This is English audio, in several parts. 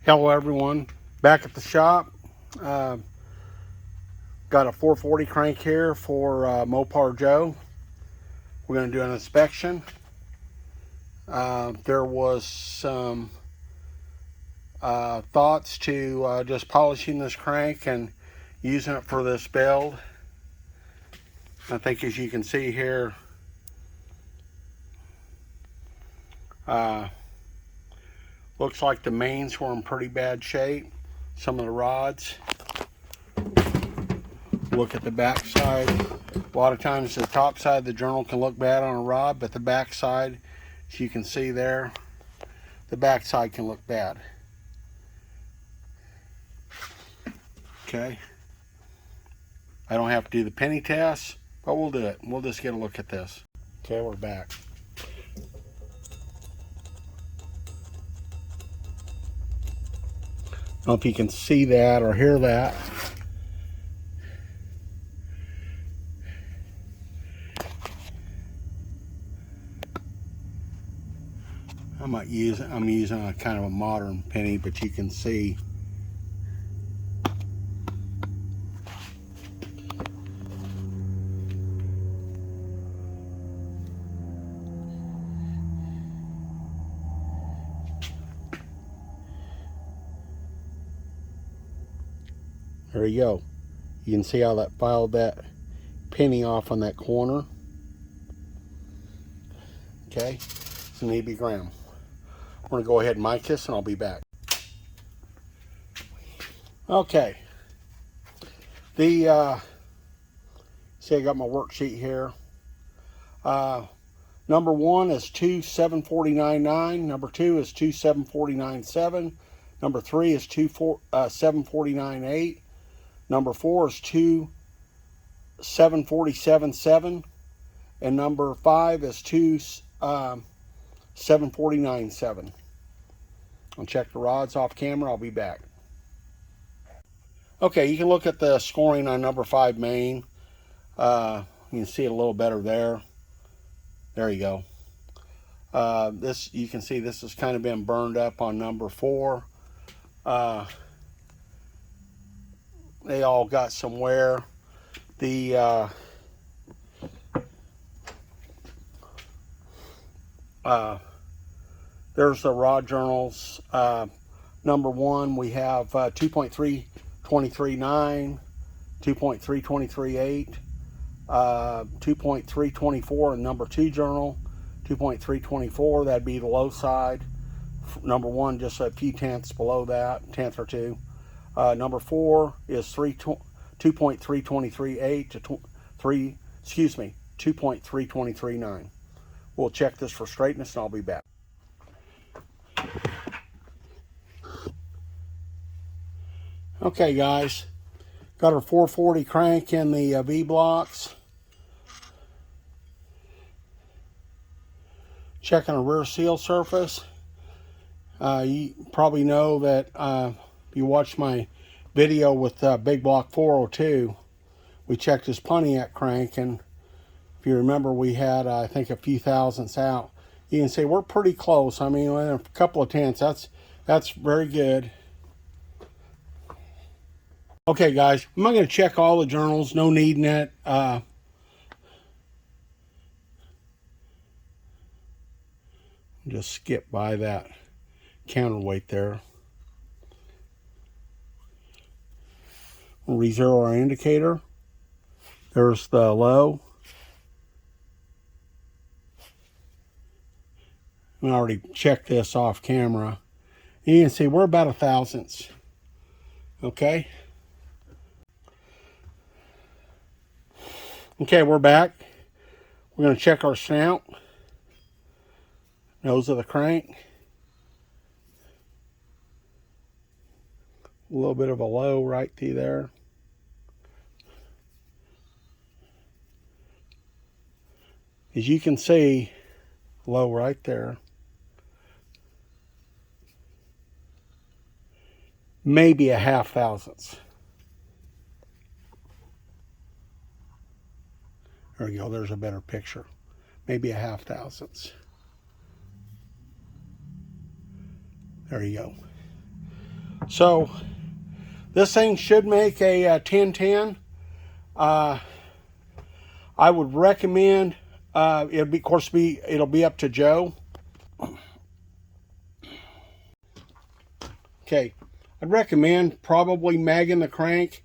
Hello everyone, back at the shop. Got a 440 crank here for Mopar Joe. We're going to do an inspection. There was some thoughts to just polishing this crank and using it for this build. I think as you can see here, looks like the mains were in pretty bad shape. Some of the rods. Look at the back side. A lot of times the top side of the journal can look bad on a rod, but the back side, as you can see there, the back side can look bad. Okay. I don't have to do the penny test, but we'll do it. We'll just get a look at this. Okay, we're back. I don't know if you can see that or hear that. I'm using a kind of a modern penny, but you can see there you go. You can see how that filed that penny off on that corner. Okay, it's an EB gram. I'm going to go ahead and mic this and I'll be back. Okay. See, I got my worksheet here. Number 1 is 27499. Number 2 is 27497. Number 3 is 27498. Number 4 is 27477. And number 5 is 27497. I'll check the rods off camera. I'll be back. Okay, you can look at the scoring on number 5 main. You can see it a little better there. There you go. This, you can see this has kind of been burned up on number 4. They all got some wear. The there's the rod journals. Number 1, we have 2.3239, 2.3238, 2.324 in number 2 journal, 2.324, that'd be the low side. Number 1 just a few tenths below that, tenth or two. Number 4 is 2.3238 to 2.3239. We'll check this for straightness and I'll be back. Okay guys, got our 440 crank in the V blocks. Checking a rear seal surface. You probably know that if you watched my video with Big Block 402, we checked his Pontiac crank, and if you remember, we had I think a few thousandths out. You can see we're pretty close. I mean, a couple of tenths. That's very good. Okay, guys, I'm not going to check all the journals. No need in it. Just skip by that counterweight there. We'll re-zero our indicator. There's the low. I already checked this off camera. You can see we're about a thousandths. Okay. Okay, we're back. We're going to check our snout. Nose of the crank. A little bit of a low right through there. As you can see, low right there. Maybe a half thousandths. There we go, there's a better picture. Maybe a half thousandths. There you go. So this thing should make a 1010. I would recommend, it'll be, of course, it'll be up to Joe. Okay, I'd recommend probably magging the crank,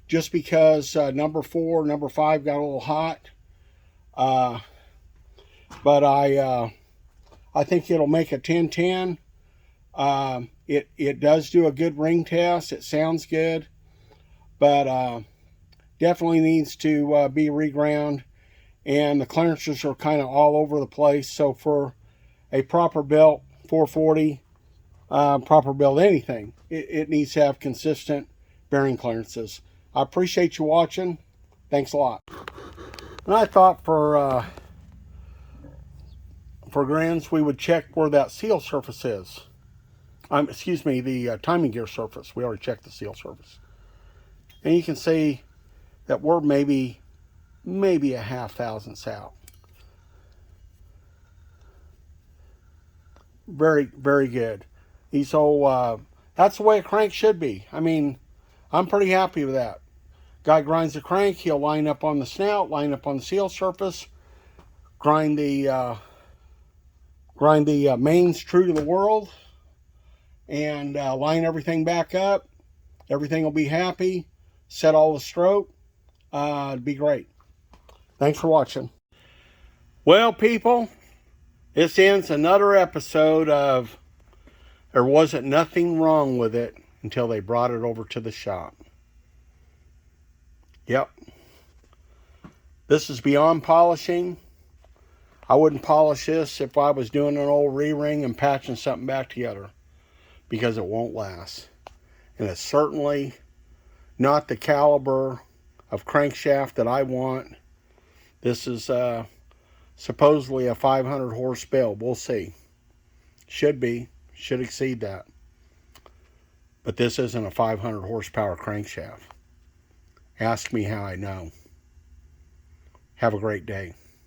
just because number 4, number 5 got a little hot. But I think it'll make a 1010. It does do a good ring test. It sounds good, but definitely needs to be reground, and the clearances are kind of all over the place. So for a proper built 440, proper built anything, it needs to have consistent bearing clearances. I appreciate you watching. Thanks a lot. And I thought for grins, we would check where that seal surface is. Excuse me, the timing gear surface. We already checked the seal surface. And you can see that we're maybe a half thousandths out. Very, very good. So that's the way a crank should be. I mean, I'm pretty happy with that. Guy grinds the crank, he'll line up on the snout, line up on the seal surface, grind the mains true to the world, and line everything back up. Everything will be happy. Set all the stroke. It'd be great. Thanks for watching. Well, people, this ends another episode of There Wasn't Nothing Wrong With It Until They Brought It Over to the Shop. Yep. This is beyond polishing. I wouldn't polish this if I was doing an old re-ring and patching something back together, because it won't last. And it's certainly not the caliber of crankshaft that I want. This is supposedly a 500 horse build. We'll see. Should be. Should exceed that. But this isn't a 500 horsepower crankshaft. Ask me how I know. Have a great day.